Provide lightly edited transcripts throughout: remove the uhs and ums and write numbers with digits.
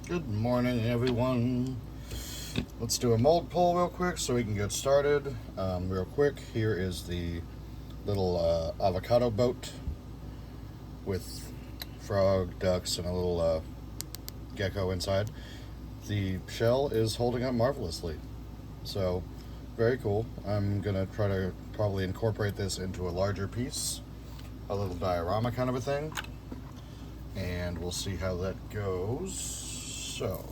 Good morning, everyone. Let's do a mold pull real quick so we can get started. Real quick, here is the little avocado boat with frog, ducks, and a little gecko inside. The shell is holding up marvelously, so very cool. I'm gonna try to probably incorporate this into a larger piece, a little diorama kind of a thing, and we'll see how that goes. So,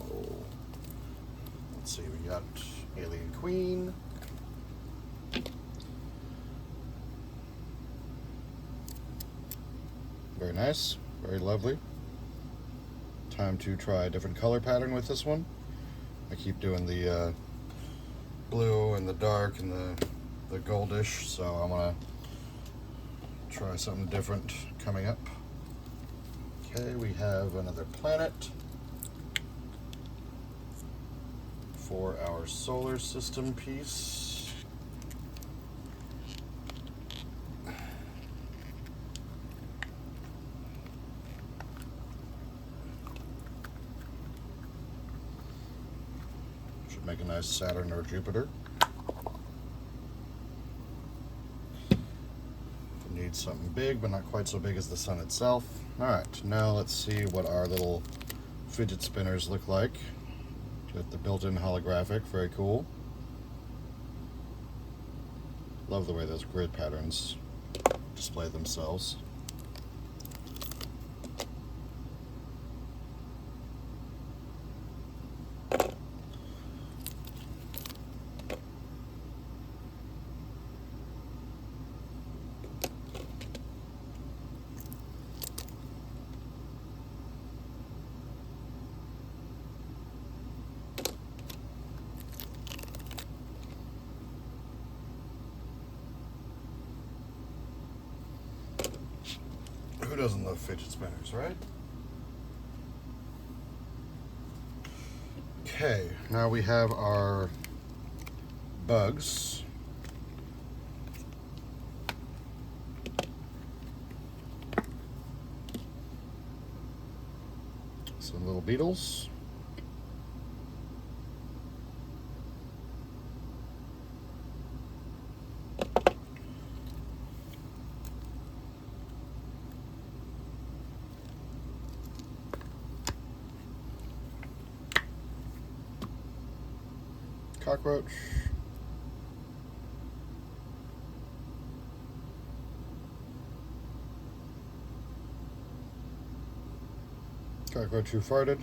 let's see, we got Alien Queen. Very nice, very lovely. Time to try a different color pattern with this one. I keep doing the blue and the dark and the goldish, so I'm gonna try something different coming up. Okay, we have another planet for our solar system piece. Should make a nice Saturn or Jupiter. Need something big, but not quite so big as the sun itself. Alright, now let's see what our little fidget spinners look like. With the built-in holographic, very cool. Love the way those grid patterns display themselves. Who doesn't love fidget spinners, right? Okay, now we have our bugs. Some little beetles. Cockroach. Cockroach who farted.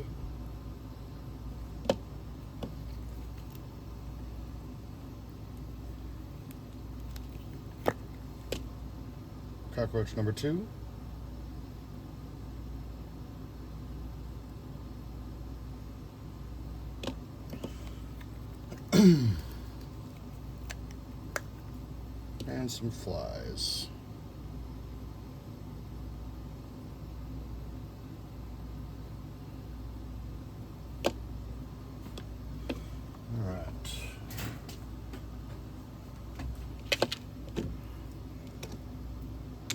Cockroach number 2. And some flies. All right.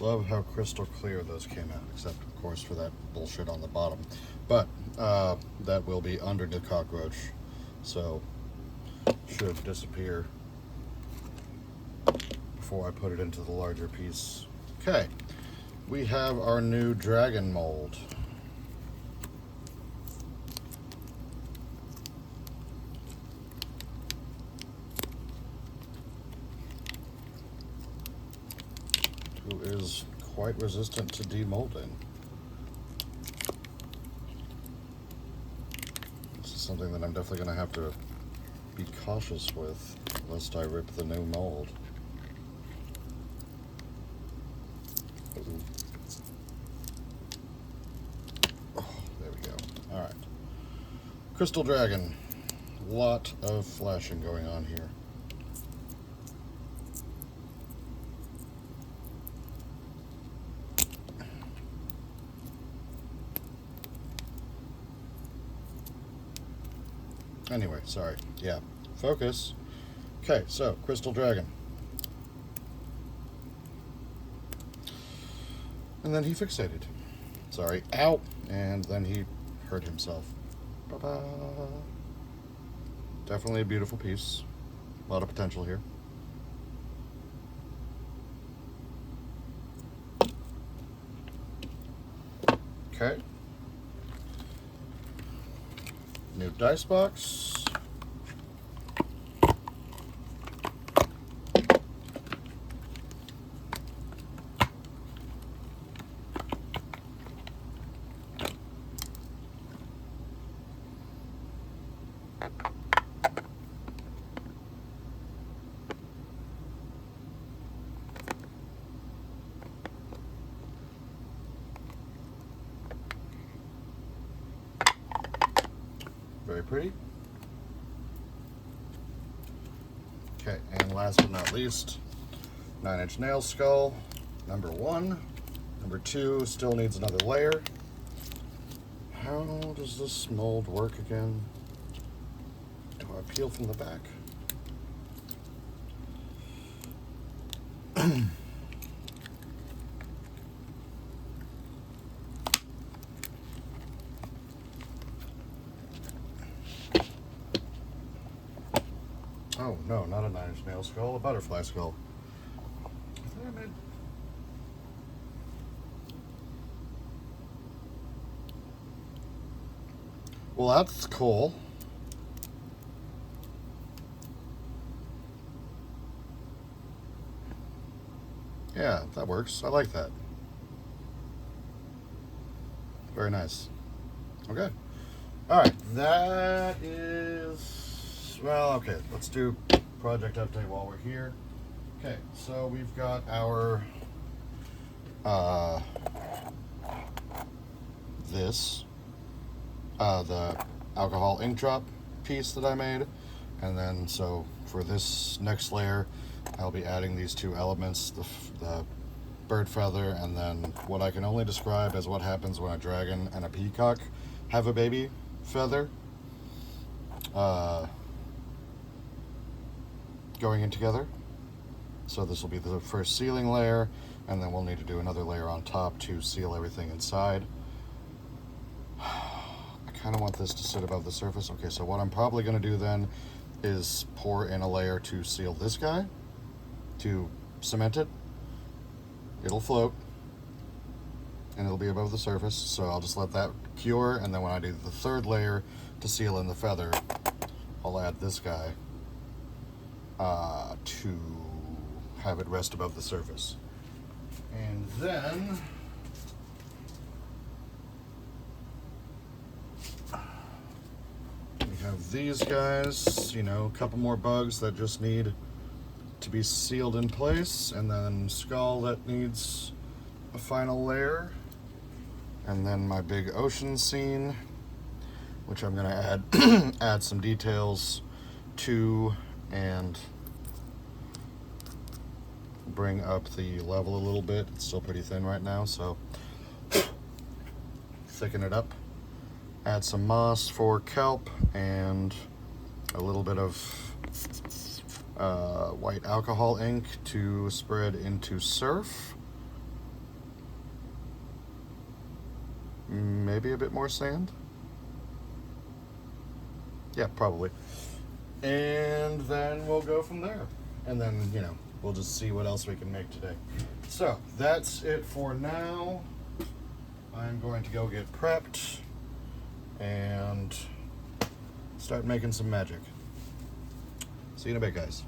Love how crystal clear those came out, except of course for that bullshit on the bottom. But that will be under the cockroach, so should disappear before I put it into the larger piece. Okay, we have our new dragon mold. Who is quite resistant to demolding. This is something that I'm definitely going to have to be cautious with, lest I rip the new mold. Oh, there we go. Alright. Crystal Dragon. Lot of flashing going on here. Anyway, sorry. Yeah. Focus. Okay, so Crystal Dragon. And then he fixated. Sorry. Ow! And then he hurt himself. Ta-da. Definitely a beautiful piece. A lot of potential here. Okay. New dice box. Very pretty. Okay, and last but not least, 9-inch nail skull, number 1. Number 2 still needs another layer. How does this mold work again? Do I peel from the back? Oh no, not a 9-inch nail skull, a butterfly skull. I thought I made... Well, that's cool. Yeah, that works. I like that. Very nice. Okay. Alright, that is... Well, okay, let's do project update while we're here. Okay, so we've got our... the alcohol ink drop piece that I made. And then, so for this next layer, I'll be adding these two elements, the bird feather, and then what I can only describe as what happens when a dragon and a peacock have a baby feather going in together. So this will be the first sealing layer, and then we'll need to do another layer on top to seal everything inside. I kind of want this to sit above the surface. Okay, so what I'm probably going to do then is pour in a layer to seal this guy, to cement it. It'll float, and it'll be above the surface, so I'll just let that cure, and then when I do the third layer to seal in the feather, I'll add this guy to have it rest above the surface. And then we have these guys, you know, a couple more bugs that just need to be sealed in place, and then skull that needs a final layer, and then my big ocean scene, which I'm going to add add some details to and bring up the level a little bit. It's still pretty thin right now, so thicken it up. Add some moss for kelp and a little bit of white alcohol ink to spread into surf. Maybe a bit more sand. Yeah, probably. And then we'll go from there. And then, you know, we'll just see what else we can make today. So that's it for now. I'm going to go get prepped and start making some magic. See you in a bit, guys.